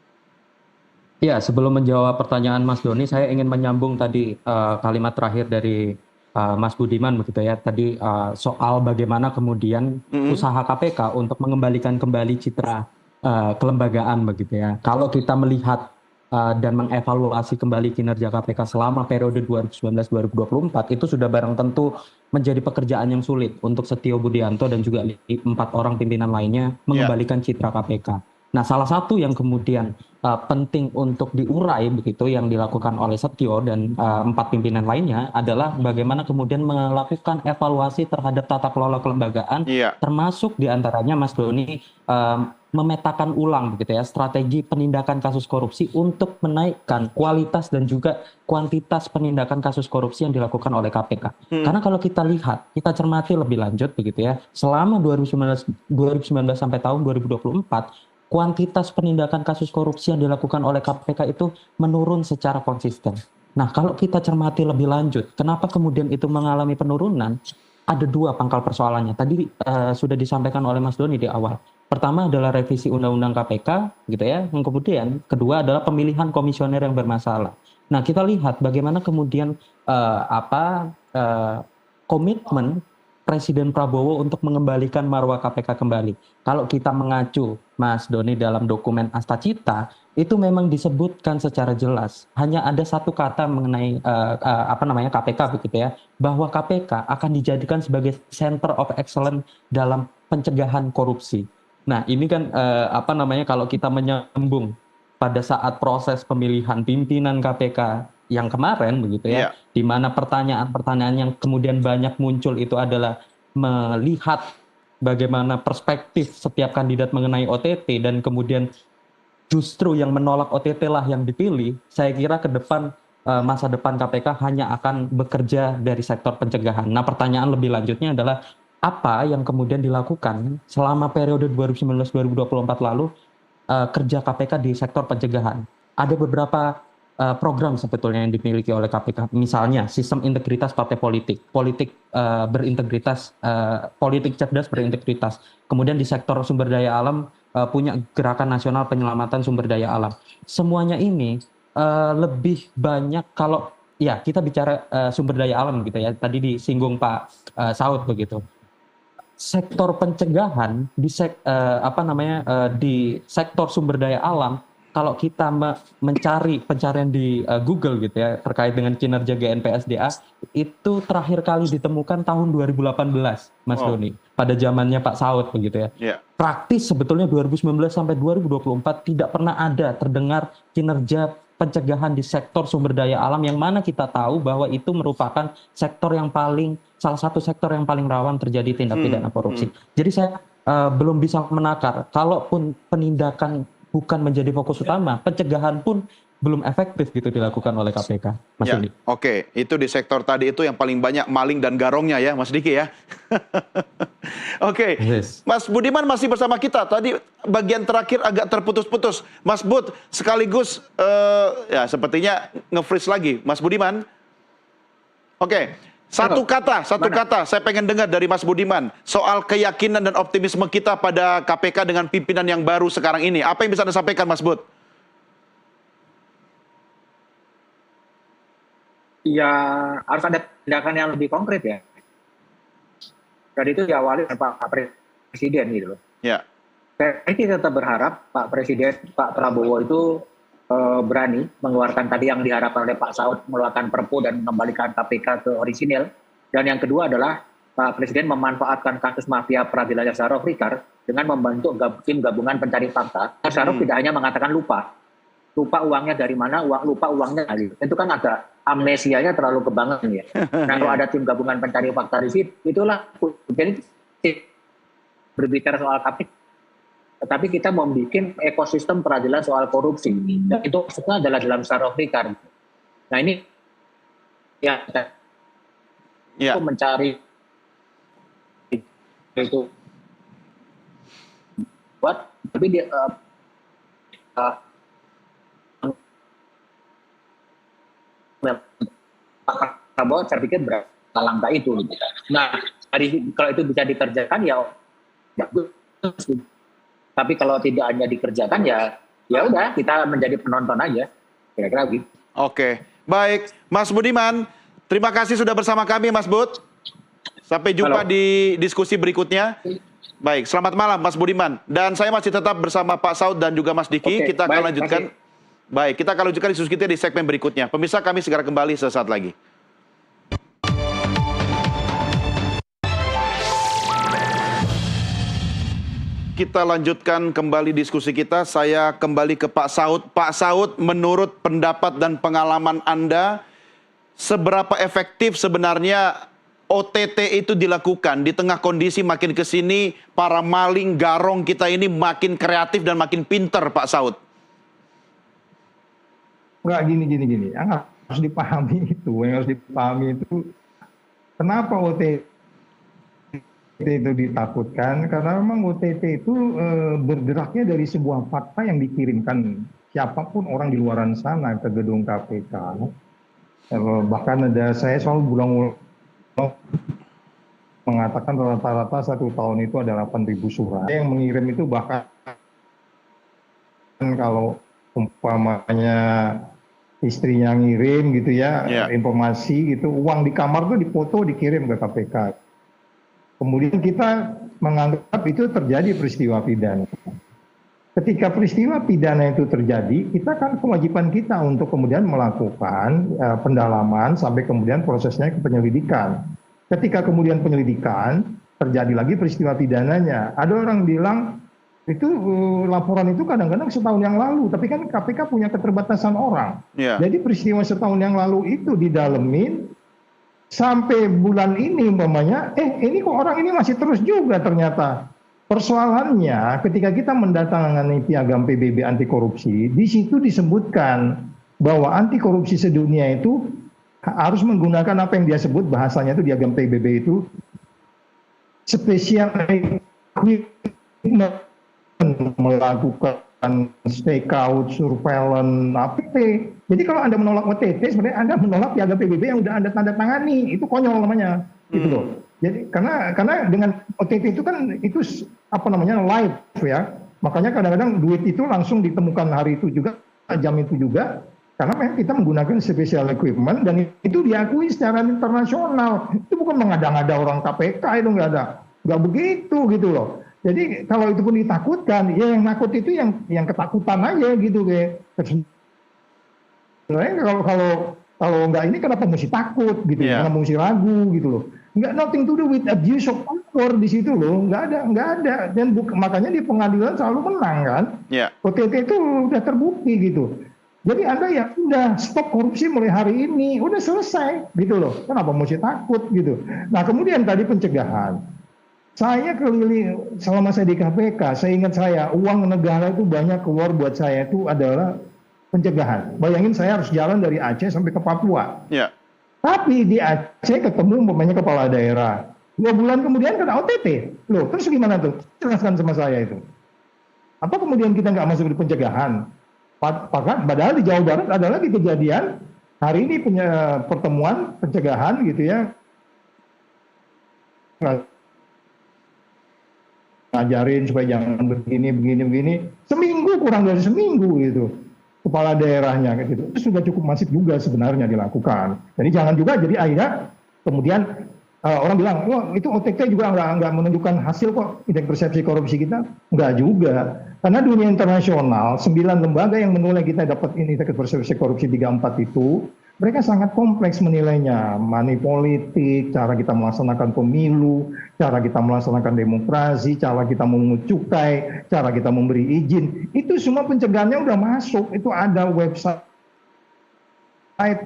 Ya, sebelum menjawab pertanyaan Mas Doni, saya ingin menyambung tadi kalimat terakhir dari Mas Budiman begitu ya. Tadi soal bagaimana kemudian usaha KPK untuk mengembalikan kembali citra kelembagaan begitu ya. Kalau kita melihat dan mengevaluasi kembali kinerja KPK selama periode 2019-2024 itu sudah barang tentu menjadi pekerjaan yang sulit untuk Setio Budianto dan juga 4 orang pimpinan lainnya mengembalikan citra KPK. Nah, salah satu yang kemudian penting untuk diurai begitu yang dilakukan oleh Setio dan 4 pimpinan lainnya adalah bagaimana kemudian melakukan evaluasi terhadap tata kelola kelembagaan, termasuk diantaranya Mas Doni memetakan ulang begitu ya strategi penindakan kasus korupsi untuk menaikkan kualitas dan juga kuantitas penindakan kasus korupsi yang dilakukan oleh KPK. Karena kalau kita lihat, kita cermati lebih lanjut begitu ya, selama 2019 sampai tahun 2024 kuantitas penindakan kasus korupsi yang dilakukan oleh KPK itu menurun secara konsisten. Nah, kalau kita cermati lebih lanjut, kenapa kemudian itu mengalami penurunan? Ada 2 pangkal persoalannya. Tadi sudah disampaikan oleh Mas Doni di awal. Pertama adalah revisi Undang-Undang KPK, gitu ya. Yang kemudian kedua adalah pemilihan komisioner yang bermasalah. Nah, kita lihat bagaimana kemudian komitmen Presiden Prabowo untuk mengembalikan marwah KPK kembali. Kalau kita mengacu, Mas Doni, dalam dokumen Astacita, itu memang disebutkan secara jelas. Hanya ada satu kata mengenai KPK begitu ya, bahwa KPK akan dijadikan sebagai center of excellence dalam pencegahan korupsi. Nah, ini kan kalau kita menyambung pada saat proses pemilihan pimpinan KPK yang kemarin begitu ya, di mana pertanyaan-pertanyaan yang kemudian banyak muncul itu adalah melihat bagaimana perspektif setiap kandidat mengenai OTT dan kemudian justru yang menolak OTT lah yang dipilih. Saya kira ke depan masa depan KPK hanya akan bekerja dari sektor pencegahan. Nah, pertanyaan lebih lanjutnya adalah apa yang kemudian dilakukan selama periode 2019-2024 lalu kerja KPK di sektor pencegahan. Ada beberapa program sebetulnya yang dimiliki oleh KPK, misalnya sistem integritas partai politik, berintegritas, politik cerdas berintegritas. Kemudian di sektor sumber daya alam punya gerakan nasional penyelamatan sumber daya alam. Semuanya ini lebih banyak kalau ya kita bicara sumber daya alam gitu ya. Tadi disinggung Pak Saud begitu. Sektor pencegahan di sektor sumber daya alam. Kalau kita mencari pencarian di Google gitu ya terkait dengan kinerja GNPSDA itu terakhir kali ditemukan tahun 2018, Mas Doni, pada zamannya Pak Saud begitu ya. Praktis sebetulnya 2019 sampai 2024 tidak pernah ada terdengar kinerja pencegahan di sektor sumber daya alam yang mana kita tahu bahwa itu merupakan salah satu sektor yang paling rawan terjadi tindak pidana korupsi. Jadi saya belum bisa menakar, kalaupun penindakan bukan menjadi fokus utama, pencegahan pun belum efektif gitu dilakukan oleh KPK, Mas Ya, Diki. oke. Itu di sektor tadi itu yang paling banyak maling dan garongnya ya, Mas Diki ya. Oke, Yes. Mas Budiman masih bersama kita. Tadi bagian terakhir agak terputus-putus. Mas Bud, sekaligus ya sepertinya nge-freeze lagi. Mas Budiman. Oke, satu kata saya pengen dengar dari Mas Budiman soal keyakinan dan optimisme kita pada KPK dengan pimpinan yang baru sekarang ini. Apa yang bisa Anda sampaikan, Mas Bud? Ya harus ada tindakan yang lebih konkret ya. Dan itu diawali oleh Pak Presiden gitu loh. Ya. Kita tetap berharap Pak Presiden, Pak Prabowo itu berani mengeluarkan tadi yang diharapkan oleh Pak Saud, mengeluarkan Perpu dan mengembalikan KPK ke orisinil. Dan yang kedua adalah Pak Presiden memanfaatkan kasus mafia peradilan Syarif Rikar dengan membentuk tim gabungan pencari fakta. Syarif tidak hanya mengatakan lupa uangnya dari mana, lupa uangnya dari. Itu kan agak amnesianya terlalu kebangetan ya. Nah kalau ada tim gabungan pencari fakta di situ, itulah jadi berbicara soal KPK. Tetapi kita mau bikin ekosistem peradilan soal korupsi. Dan itu maksudnya adalah dalam Syarif Rikar. Nah ini ya kita mencari itu buat tapi dia Pak Prabowo saya pikir berapa langkah itu. Nah, kalau itu bisa dikerjakan ya bagus. Tapi kalau tidak hanya dikerjakan ya udah kita menjadi penonton aja. Kira-kira gitu. Oke, baik. Mas Budiman, terima kasih sudah bersama kami, Mas Bud. Sampai jumpa di diskusi berikutnya. Baik, selamat malam Mas Budiman. Dan saya masih tetap bersama Pak Saud dan juga Mas Diki. Oke, kita akan baik, lanjutkan. kasih. Baik, kita akan lanjutkan diskusi kita di segmen berikutnya. Pemirsa, kami segera kembali sesaat lagi. Kita lanjutkan kembali diskusi kita. Saya kembali ke Pak Saud. Pak Saud, menurut pendapat dan pengalaman Anda, seberapa efektif sebenarnya OTT itu dilakukan di tengah kondisi makin ke sini para maling garong kita ini makin kreatif dan makin pinter, Pak Saud? Enggak, gini. Yang harus dipahami itu kenapa OTT itu ditakutkan, karena memang OTT itu bergeraknya dari sebuah fakta yang dikirimkan siapapun orang di luaran sana ke gedung KPK. Bahkan saya selalu berulang-ulang mengatakan rata-rata 1 tahun itu ada 8.000 surat. Yang mengirim itu bahkan kalau umpamanya istrinya ngirim gitu ya, informasi gitu, uang di kamar tuh dipoto dikirim ke KPK. Kemudian kita menganggap itu terjadi peristiwa pidana. Ketika peristiwa pidana itu terjadi, kita kan kewajiban kita untuk kemudian melakukan pendalaman sampai kemudian prosesnya ke penyelidikan. Ketika kemudian penyelidikan, terjadi lagi peristiwa pidananya. Ada orang bilang, itu laporan itu kadang-kadang setahun yang lalu, tapi kan KPK punya keterbatasan orang. Jadi peristiwa setahun yang lalu itu didalemin, sampai bulan ini umpamanya, ini kok orang ini masih terus juga ternyata. Persoalannya ketika kita mendatangani piagam PBB anti korupsi, di situ disebutkan bahwa anti korupsi sedunia itu harus menggunakan apa yang dia sebut bahasanya itu piagam PBB itu special equipment, melakukan stakeout, surveillance, APT. Jadi kalau Anda menolak OTT, sebenarnya Anda menolak piagam PBB yang udah Anda tanda tangani. Itu konyol namanya, gitu loh. Jadi karena dengan OTT itu kan itu live ya. Makanya kadang-kadang duit itu langsung ditemukan hari itu juga, jam itu juga. Karena memang kita menggunakan special equipment dan itu diakui secara internasional. Itu bukan mengada-ngada orang KPK, itu nggak begitu gitu loh. Jadi kalau itu pun ditakutkan, ya yang nakut itu yang ketakutan aja gitu kayak. Sebenarnya kalau nggak ini kenapa mesti takut gitu, kenapa mesti ragu gitu loh. Nggak, nothing to do with abuse of power di situ loh, nggak ada. Dan makanya di pengadilan selalu menang kan. OTT itu udah terbukti gitu. Jadi Anda ya udah stop korupsi mulai hari ini, udah selesai gitu loh. Kenapa mesti takut gitu. Nah kemudian tadi pencegahan. Saya keliling selama saya di KPK, saya ingat uang negara itu banyak keluar buat saya itu adalah pencegahan. Bayangin saya harus jalan dari Aceh sampai ke Papua. Ya. Tapi di Aceh ketemu umpamanya kepala daerah. 2 bulan kemudian kena OTT. Loh, terus gimana tuh? Jelaskan sama saya itu. Apa kemudian kita nggak masuk di pencegahan? Padahal di Jawa Barat ada lagi kejadian, hari ini punya pertemuan pencegahan gitu ya. Ngajarin supaya jangan begini. Seminggu, kurang dari seminggu gitu. Kepala daerahnya gitu. Itu sudah cukup masif juga sebenarnya dilakukan. Jadi jangan juga jadi akhirnya kemudian orang bilang, wah itu OTT juga nggak menunjukkan hasil kok indeks persepsi korupsi kita. Nggak juga. Karena dunia internasional, 9 lembaga yang menilai kita dapat indeks persepsi korupsi 34 itu, mereka sangat kompleks menilainya. Money politik, cara kita melaksanakan pemilu, cara kita melaksanakan demokrasi, cara kita memungut cukai, cara kita memberi izin. Itu semua pencegahannya udah masuk. Itu ada website.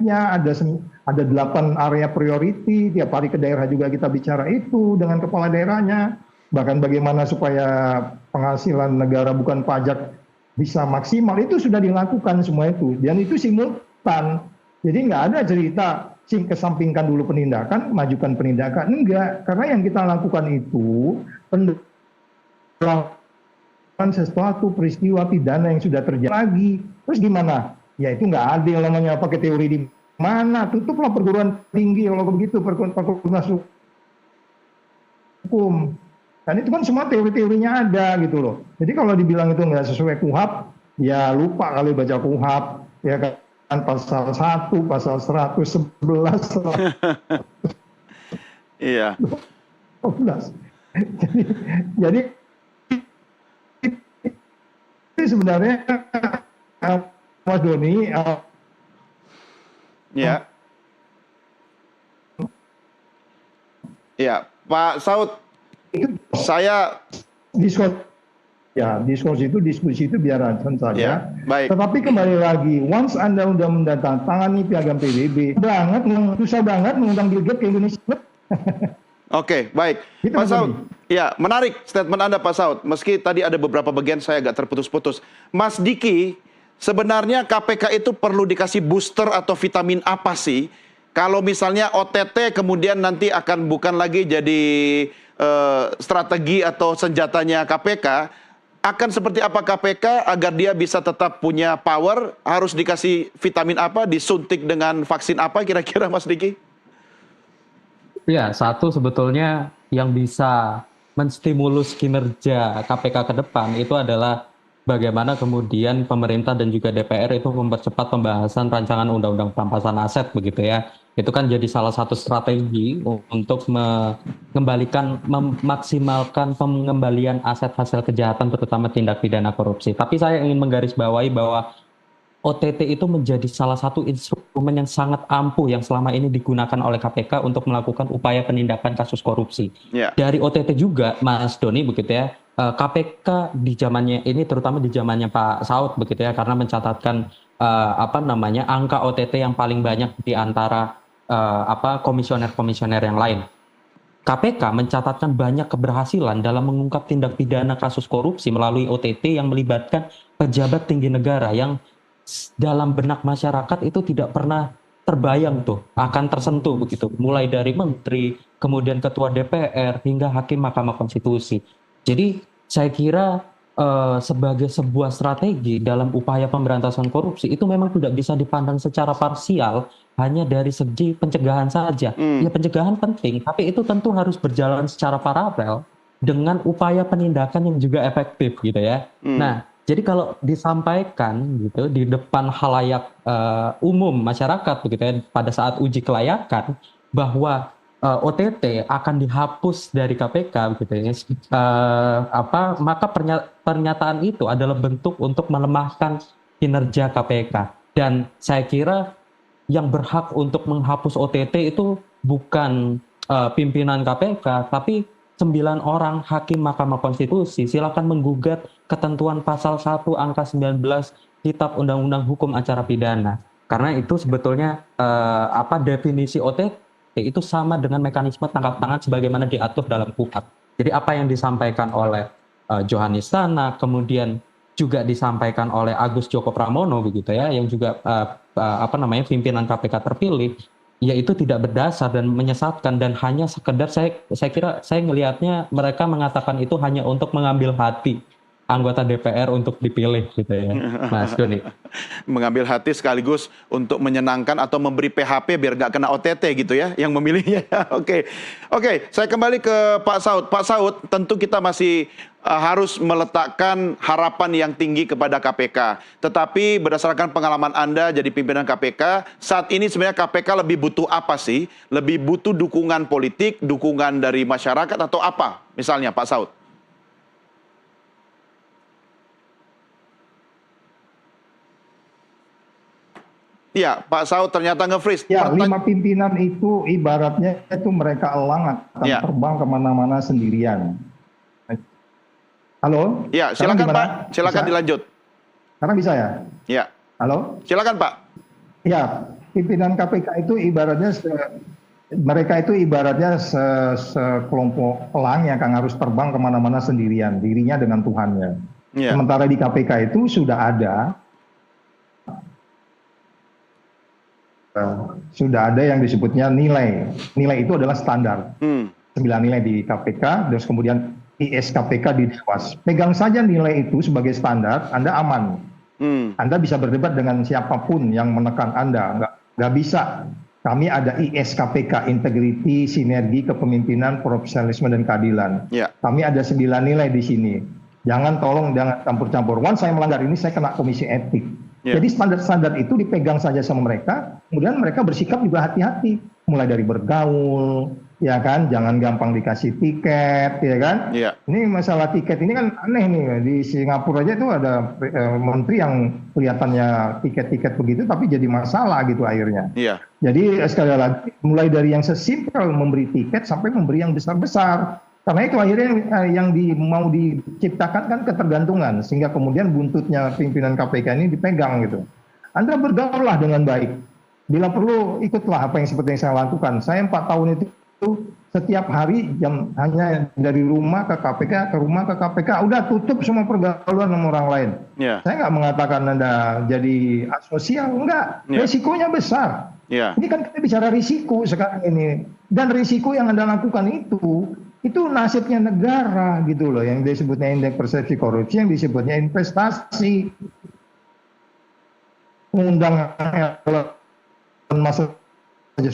Nya ada 8 area priority, tiap hari ke daerah juga kita bicara itu dengan kepala daerahnya, bahkan bagaimana supaya penghasilan negara bukan pajak bisa maksimal, itu sudah dilakukan semua itu, dan itu simultan. Jadi nggak ada cerita kesampingkan dulu penindakan, majukan penindakan, enggak, karena yang kita lakukan itu melakukan sesuatu peristiwa pidana yang sudah terjadi lagi, terus gimana? Ya itu nggak adil namanya, pakai teori di mana, tutuplah perguruan tinggi kalau begitu, fakultas hukum. Dan itu kan semua teori-teorinya ada gitu loh. Jadi kalau dibilang itu nggak sesuai KUHAP, ya lupa kali baca KUHAP, ya kan pasal 1, pasal 111, Iya. 12. Jadi ini sebenarnya Mas Doni, Ya. Ya, Pak Saud, saya diskusi itu biar saja. ya, baik. Tetapi kembali lagi, once Anda udah mendatangani piagam PBB, susah banget mengundang Bill Gates ke Indonesia. Oke, baik. Gitu, Pak Mas Saud, Doni. ya menarik statement Anda Pak Saud. Meski tadi ada beberapa bagian saya agak terputus-putus. Mas Diki, sebenarnya KPK itu perlu dikasih booster atau vitamin apa sih? Kalau misalnya OTT kemudian nanti akan bukan lagi jadi strategi atau senjatanya KPK, akan seperti apa KPK agar dia bisa tetap punya power? Harus dikasih vitamin apa? Disuntik dengan vaksin apa kira-kira Mas Diki? Ya, satu sebetulnya yang bisa menstimulus kinerja KPK ke depan itu adalah bagaimana kemudian pemerintah dan juga DPR itu mempercepat pembahasan rancangan undang-undang perampasan aset begitu ya. Itu kan jadi salah satu strategi untuk memaksimalkan pengembalian aset hasil kejahatan terutama tindak pidana korupsi. Tapi saya ingin menggarisbawahi bahwa OTT itu menjadi salah satu instrumen yang sangat ampuh yang selama ini digunakan oleh KPK untuk melakukan upaya penindakan kasus korupsi. Ya. Dari OTT juga, Mas Doni, begitu ya, KPK di zamannya ini, terutama di zamannya Pak Saud, begitu ya, karena mencatatkan angka OTT yang paling banyak di antara komisioner-komisioner yang lain. KPK mencatatkan banyak keberhasilan dalam mengungkap tindak pidana kasus korupsi melalui OTT yang melibatkan pejabat tinggi negara yang dalam benak masyarakat itu tidak pernah terbayang tuh akan tersentuh begitu, mulai dari menteri, kemudian ketua DPR hingga hakim Mahkamah Konstitusi. Jadi saya kira sebagai sebuah strategi dalam upaya pemberantasan korupsi itu memang tidak bisa dipandang secara parsial hanya dari segi pencegahan saja. Ya pencegahan penting, tapi itu tentu harus berjalan secara paralel dengan upaya penindakan yang juga efektif gitu ya. Nah, jadi kalau disampaikan gitu di depan khalayak umum masyarakat begitu ya pada saat uji kelayakan bahwa OTT akan dihapus dari KPK begitu ya. Maka pernyataan itu adalah bentuk untuk melemahkan kinerja KPK. Dan saya kira yang berhak untuk menghapus OTT itu bukan pimpinan KPK, tapi 9 orang hakim Mahkamah Konstitusi. Silakan menggugat ketentuan pasal 1 angka 19 Kitab Undang-Undang Hukum Acara Pidana. Karena itu sebetulnya definisi OTT itu sama dengan mekanisme tangkap tangan sebagaimana diatur dalam KUHAP. Jadi apa yang disampaikan oleh Johanis Tanak, kemudian juga disampaikan oleh Agus Joko Pramono begitu ya, yang juga pimpinan KPK terpilih, ya itu tidak berdasar dan menyesatkan, dan hanya sekedar saya kira saya ngelihatnya mereka mengatakan itu hanya untuk mengambil hati anggota DPR untuk dipilih gitu ya, Mas Doni. Mengambil hati sekaligus untuk menyenangkan atau memberi PHP biar nggak kena OTT gitu ya, yang memilihnya. Oke, saya kembali ke Pak Saud. Pak Saud, tentu kita masih harus meletakkan harapan yang tinggi kepada KPK. Tetapi berdasarkan pengalaman Anda jadi pimpinan KPK, saat ini sebenarnya KPK lebih butuh apa sih? Lebih butuh dukungan politik, dukungan dari masyarakat, atau apa? Misalnya Pak Saud. Iya, Pak Saud ternyata nge-freeze. Ya, 5 pimpinan itu ibaratnya itu mereka elang akan terbang kemana-mana sendirian. Halo? Ya, silakan Pak. Silakan dilanjut. Sekarang bisa ya? Ya. Halo? Silakan Pak. Ya, pimpinan KPK itu ibaratnya mereka itu ibaratnya sekelompok elang yang akan harus terbang kemana-mana sendirian, dirinya dengan Tuhannya. Ya. Sementara di KPK itu sudah ada yang disebutnya nilai. Nilai itu adalah standar. 9 nilai di KPK, terus kemudian IS KPK di Dewas. Pegang saja nilai itu sebagai standar, Anda aman. Anda bisa berdebat dengan siapapun yang menekan Anda. Nggak bisa. Kami ada IS KPK, integriti, sinergi, kepemimpinan, profesionalisme, dan keadilan. Kami ada 9 nilai di sini. Jangan campur-campur. Once saya melanggar ini, saya kena komisi etik. Jadi standar-standar itu dipegang saja sama mereka, kemudian mereka bersikap juga hati-hati, mulai dari bergaul, ya kan, jangan gampang dikasih tiket, ya kan. Ini masalah tiket ini kan aneh nih, di Singapura aja itu ada menteri yang kelihatannya tiket-tiket begitu, tapi jadi masalah gitu akhirnya. Jadi sekali lagi, mulai dari yang sesimpel memberi tiket sampai memberi yang besar-besar. Karena itu akhirnya yang mau diciptakan kan ketergantungan, sehingga kemudian buntutnya pimpinan KPK ini dipegang gitu. Anda bergaullah dengan baik. Bila perlu ikutlah apa yang seperti yang saya lakukan. Saya 4 tahun itu setiap hari hanya dari rumah ke KPK, ke rumah ke KPK, udah tutup semua pergaulan sama orang lain. Saya nggak mengatakan Anda jadi asosial, enggak. Risikonya besar. Ini kan kita bicara risiko sekarang ini. Dan risiko yang Anda lakukan itu nasibnya negara gitu loh, yang disebutnya indeks persepsi korupsi, yang disebutnya investasi, undang masuk saja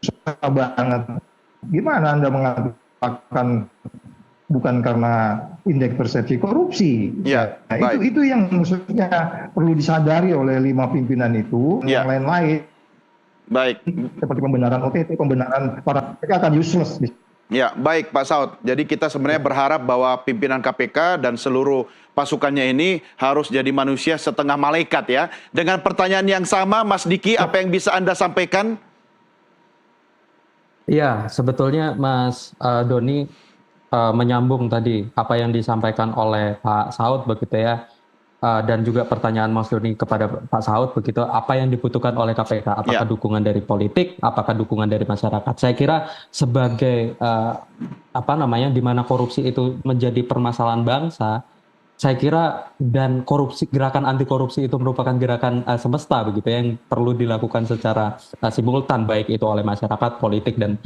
susah banget. Gimana Anda mengatakan bukan karena indeks persepsi korupsi? Itu yang maksudnya perlu disadari oleh 5 pimpinan itu. Yang lain-lain seperti pembenaran OTT, pembenaran para mereka akan useless. Ya, baik Pak Saud. Jadi kita sebenarnya berharap bahwa pimpinan KPK dan seluruh pasukannya ini harus jadi manusia setengah malaikat ya. Dengan pertanyaan yang sama, Mas Diki, apa yang bisa Anda sampaikan? Iya, sebetulnya Mas Doni menyambung tadi apa yang disampaikan oleh Pak Saud begitu ya. Dan juga pertanyaan Mas Doni kepada Pak Saud begitu, apa yang dibutuhkan oleh KPK, apakah dukungan dari politik, apakah dukungan dari masyarakat. Saya kira sebagai di mana korupsi itu menjadi permasalahan bangsa, saya kira dan gerakan anti korupsi itu merupakan gerakan semesta begitu ya, yang perlu dilakukan secara simultan, baik itu oleh masyarakat, politik, dan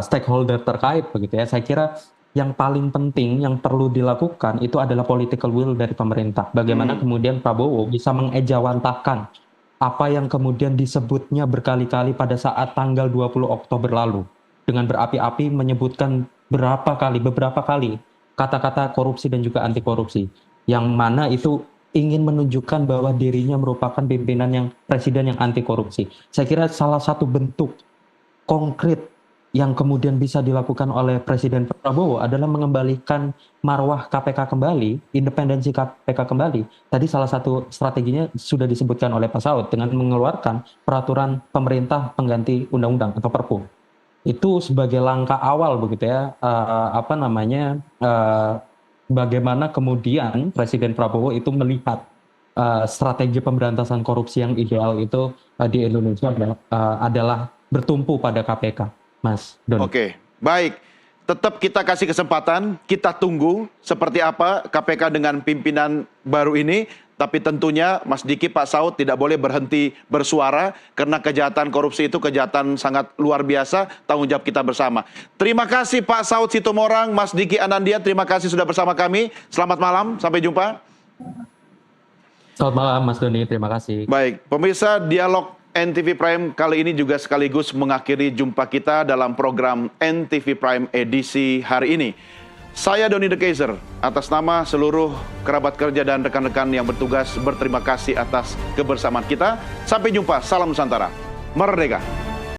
stakeholder terkait begitu ya. Saya kira yang paling penting yang perlu dilakukan itu adalah political will dari pemerintah. Bagaimana kemudian Prabowo bisa mengejawantahkan apa yang kemudian disebutnya berkali-kali pada saat tanggal 20 Oktober lalu. Dengan berapi-api menyebutkan beberapa kali kata-kata korupsi dan juga anti korupsi. Yang mana itu ingin menunjukkan bahwa dirinya merupakan presiden yang anti korupsi. Saya kira salah satu bentuk konkret yang kemudian bisa dilakukan oleh Presiden Prabowo adalah mengembalikan marwah KPK kembali, independensi KPK kembali. Tadi salah satu strateginya sudah disebutkan oleh Pak Saud dengan mengeluarkan peraturan pemerintah pengganti undang-undang atau Perpu. Itu sebagai langkah awal begitu ya, bagaimana kemudian Presiden Prabowo itu melihat strategi pemberantasan korupsi yang ideal itu di Indonesia adalah bertumpu pada KPK. Mas Doni. Oke, baik. tetap kita kasih kesempatan, kita tunggu seperti apa KPK dengan pimpinan baru ini. Tapi tentunya Mas Diki, Pak Saud tidak boleh berhenti bersuara karena kejahatan korupsi itu kejahatan sangat luar biasa, tanggung jawab kita bersama. Terima kasih Pak Saud Situmorang, Mas Diki Anandia, terima kasih sudah bersama kami. Selamat malam, sampai jumpa. Selamat malam Mas Doni, terima kasih. Baik, pemirsa, Dialog NTV Prime kali ini juga sekaligus mengakhiri jumpa kita dalam program NTV Prime edisi hari ini. Saya Doni The Kaiser, atas nama seluruh kerabat kerja dan rekan-rekan yang bertugas berterima kasih atas kebersamaan kita. Sampai jumpa, salam Nusantara, merdeka.